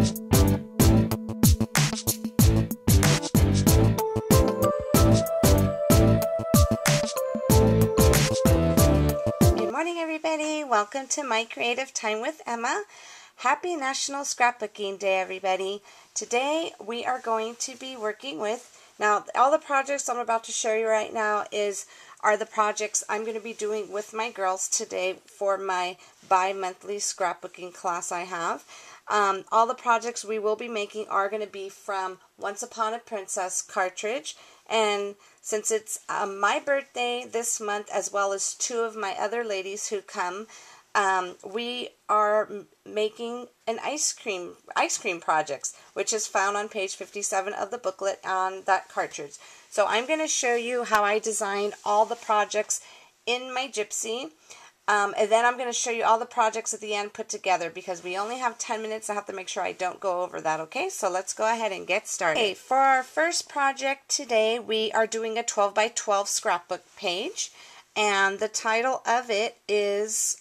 Good morning, everybody. Welcome to My Creative Time with Emma. Happy National Scrapbooking Day, everybody. Today we are going to be working with, now all the projects I'm about to show you right now are the projects I'm going to be doing with my girls today for my bi-monthly scrapbooking class I have. All the projects we will be making are going to be from Once Upon a Princess cartridge, and since it's my birthday this month, as well as two of my other ladies who come, we are making an ice cream projects, which is found on page 57 of the booklet on that cartridge. So I'm going to show you how I designed all the projects in my Gypsy. And then I'm going to show you all the projects at the end put together, because we only have 10 minutes. I have to make sure I don't go over that, okay? So let's go ahead and get started. Okay, for our first project today, we are doing a 12 by 12 scrapbook page. And the title of it is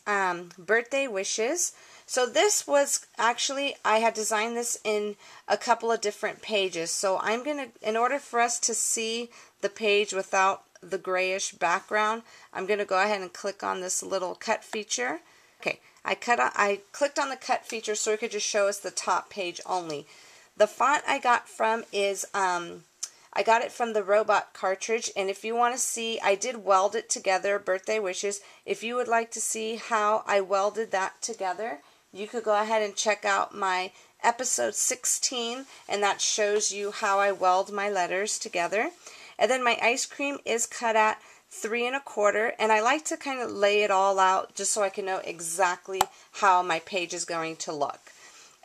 Birthday Wishes. So this was actually, I had designed this in a couple of different pages. So I'm going to, in order for us to see the page without the grayish background, I'm going to go ahead and click on this little cut feature. Okay, I clicked on the cut feature so it could just show us the top page only. The font I got from is I got it from the robot cartridge, and if you want to see, I did weld it together, Birthday Wishes. If you would like to see how I welded that together, you could go ahead and check out my episode 16, and that shows you how I weld my letters together. And then my ice cream is cut at 3 1/4, and I like to kind of lay it all out just so I can know exactly how my page is going to look.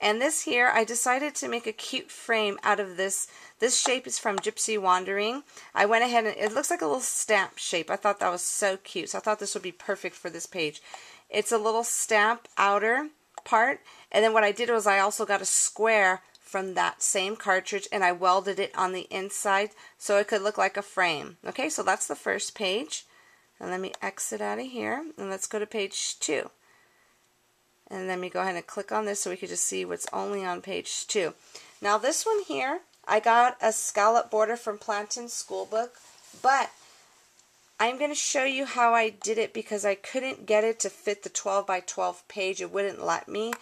And this here, I decided to make a cute frame out of this. This shape is from Gypsy Wandering. I went ahead and it looks like a little stamp shape. I thought that was so cute, so I thought this would be perfect for this page. It's a little stamp outer part, and then what I did was I also got a square from that same cartridge, and I welded it on the inside so it could look like a frame. Okay, so that's the first page. And let me exit out of here, and let's go to page 2. And let me go ahead and click on this so we can just see what's only on page 2. Now this one here, I got a scallop border from Planton's School Book, but I'm going to show you how I did it because I couldn't get it to fit the 12 by 12 page. It wouldn't let me.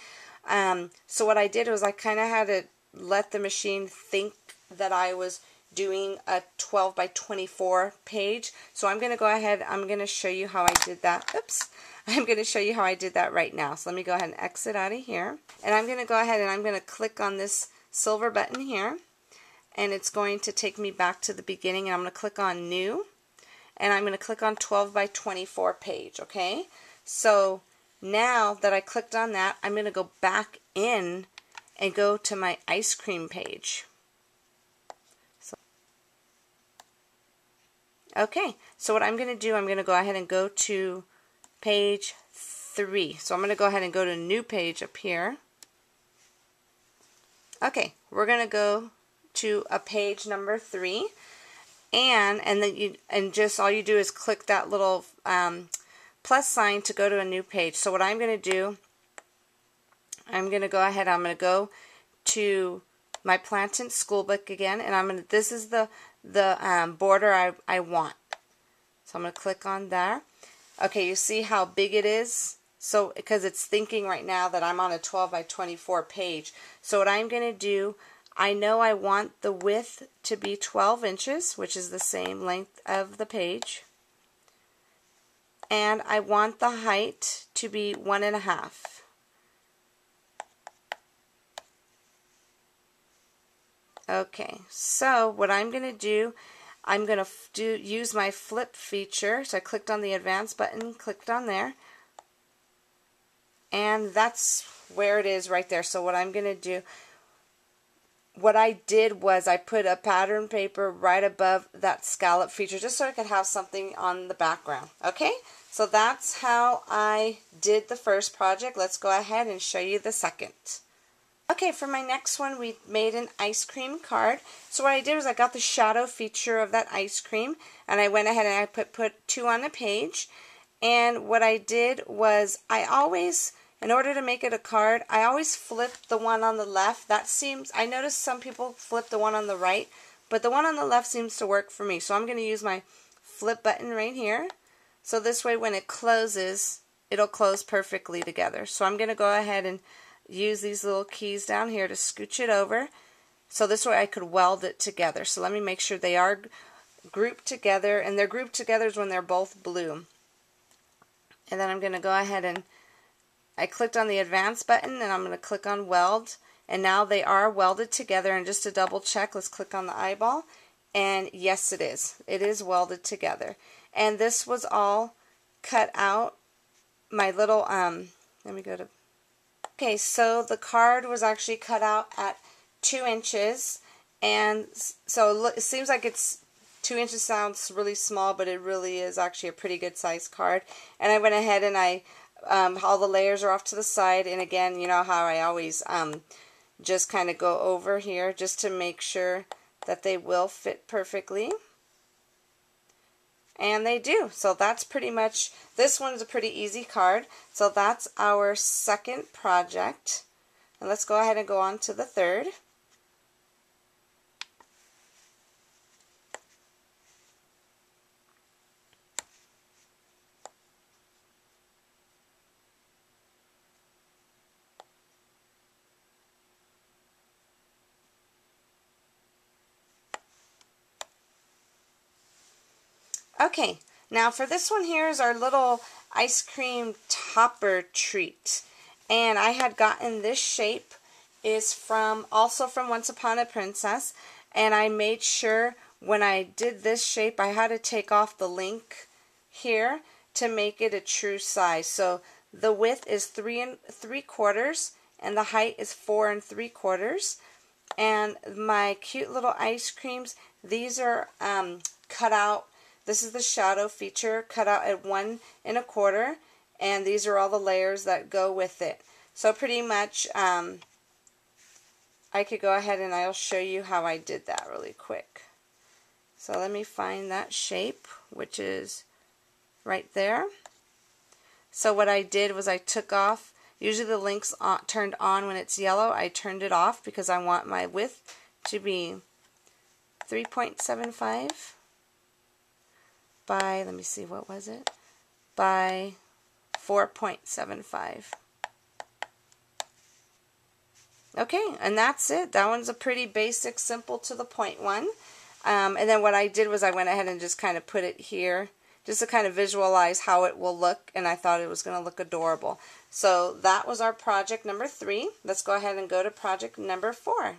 So what I did was I kind of had to let the machine think that I was doing a 12 by 24 page. So I'm going to go ahead, I'm going to show you how I did that. Oops. I'm going to show you how I did that right now. So let me go ahead and exit out of here. And I'm going to go ahead and I'm going to click on this silver button here. And it's going to take me back to the beginning. And I'm going to click on New. And I'm going to click on 12 by 24 page. Okay. So now that I clicked on that, I'm going to go back in and go to my ice cream page. Okay, so what I'm going to do, I'm going to go ahead and go to page 3. So I'm going to go ahead and go to new page up here. Okay, we're going to go to a page number 3, and then just all you do is click that little plus sign to go to a new page. So what I'm going to do, I'm going to go ahead, I'm going to go to my Planton School Book again, and this is the border I want. So I'm going to click on there. Okay, you see how big it is? So, because it's thinking right now that I'm on a 12 by 24 page. So what I'm going to do, I know I want the width to be 12 inches, which is the same length of the page. And I want the height to be 1 1/2. Okay, so what I'm going to do, I'm going to use my flip feature. So I clicked on the advanced button, clicked on there, and that's where it is right there. So what I'm going to do, what I did was I put a pattern paper right above that scallop feature just so I could have something on the background. Okay, so that's how I did the first project. Let's go ahead and show you the second. Okay, for my next one, we made an ice cream card. So what I did was I got the shadow feature of that ice cream, and I went ahead and I put 2 on the page. And what I did was I always, in order to make it a card, I always flip the one on the left. I notice some people flip the one on the right, but the one on the left seems to work for me. So I'm going to use my flip button right here. So this way when it closes, it'll close perfectly together. So I'm going to go ahead and use these little keys down here to scooch it over. So this way I could weld it together. So let me make sure they are grouped together, and they're grouped together when they're both blue. And then I'm going to go ahead and I clicked on the advanced button, and I'm going to click on weld, and now they are welded together. And just to double check, let's click on the eyeball, and yes, it is. It is welded together. And this was all cut out. My little let me go to. Okay, so the card was actually cut out at 2 inches, and so it seems like it's 2 inches sounds really small, but it really is actually a pretty good size card. And I went ahead and all the layers are off to the side, and again, you know how I always just kind of go over here just to make sure that they will fit perfectly. And they do. So that's pretty much, this one's a pretty easy card. So that's our second project. And let's go ahead and go on to the third. Okay, now for this one here is our little ice cream topper treat. And I had gotten this shape is also from Once Upon a Princess. And I made sure when I did this shape I had to take off the link here to make it a true size. So the width is 3 3/4 and the height is 4 3/4. And my cute little ice creams, these are cut out. This is the shadow feature cut out at 1 1/4, and these are all the layers that go with it. So pretty much I could go ahead and I'll show you how I did that really quick. So let me find that shape, which is right there. So what I did was I took off, usually the link's turned on when it's yellow. I turned it off because I want my width to be 3.75 by, let me see, what was it? By 4.75. Okay, and that's it. That one's a pretty basic, simple, to the point one. And then what I did was I went ahead and just kind of put it here just to kind of visualize how it will look, and I thought it was going to look adorable. So that was our project number 3. Let's go ahead and go to project number 4.